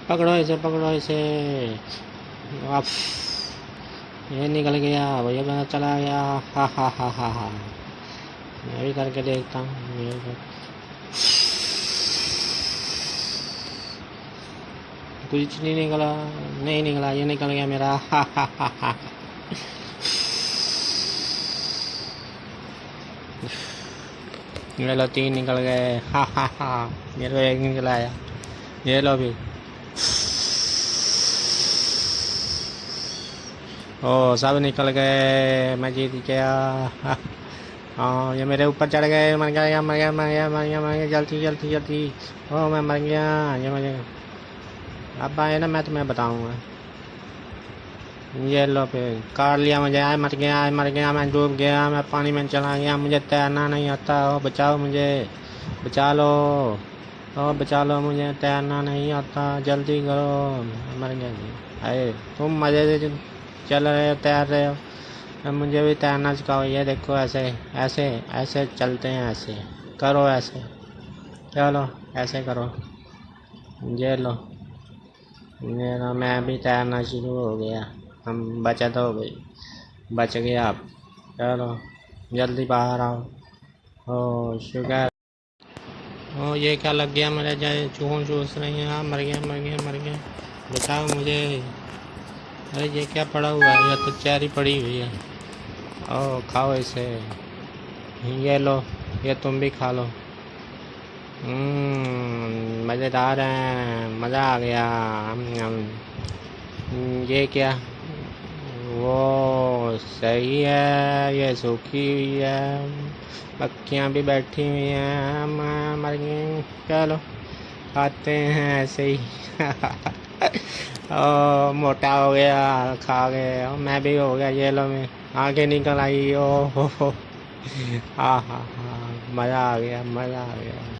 पकड़ो इसे। आप, ये निकल गया, भैया मेरा चला गया। हा हा हा हा हा। मैं भी करके देखता हूँ कुछ नहीं निकला, नहीं निकला, ये निकल गया मेरा। हा हा हा हा। ये लो 3 निकल गए। हा हा हा। मेरे को 1 निकल आया। ये लो भी। ओ सब निकल गए, मैं जीत गया। हाँ, ये मेरे ऊपर चढ़ गए। मर गया, मर गया, मर गया, मर गया, मर गया, जल्दी जल्दी जल्दी। ओ मैं मर गया। ये मुझे अब आए ना, मैं तुम्हें बताऊंगा। ये लो फिर कार लिया मुझे। आए मर गया, आए मर गया, मैं डूब गया, मैं पानी में चला गया, मुझे तैरना नहीं आता। ओ बचाओ मुझे, बचा लो। ओ बचा लो, मुझे तैरना नहीं आता, जल्दी करो। मर गया जी। अरे तुम मज़े से चल रहे हो, तैर रहे हो, अब मुझे भी तैरना सिखाओ। ये देखो ऐसे ऐसे ऐसे चलते हैं, ऐसे करो, ऐसे चलो, ऐसे करो। ये लो, ये लो, मैं भी तैरना शुरू हो गया। हम बचत हो गई, बच गए आप। चलो जल्दी बाहर आओ। ओ शुगर। ओ ये क्या लग गया मेरे, जाए चूहों चूस रही हैं। हाँ मर गया, मर गया, मर गया, बचाओ मुझे। अरे ये क्या पड़ा हुआ है, ये तो चेरी पड़ी हुई है। ओ खाओ इसे। ये लो, ये तुम भी खा लो। मज़ेदार है, मज़ा आ गया। ये क्या, वो सही है, ये सूखी हुई है, मक्खियाँ भी बैठी हुई हैं, मर गई। चलो खाते हैं ऐसे ही। ओ मोटा हो गया, खा गए। मैं भी हो गया, ये लो मैं आगे निकल आई। ओ हो। हाँ हाँ हाँ, मज़ा आ गया, मज़ा आ गया।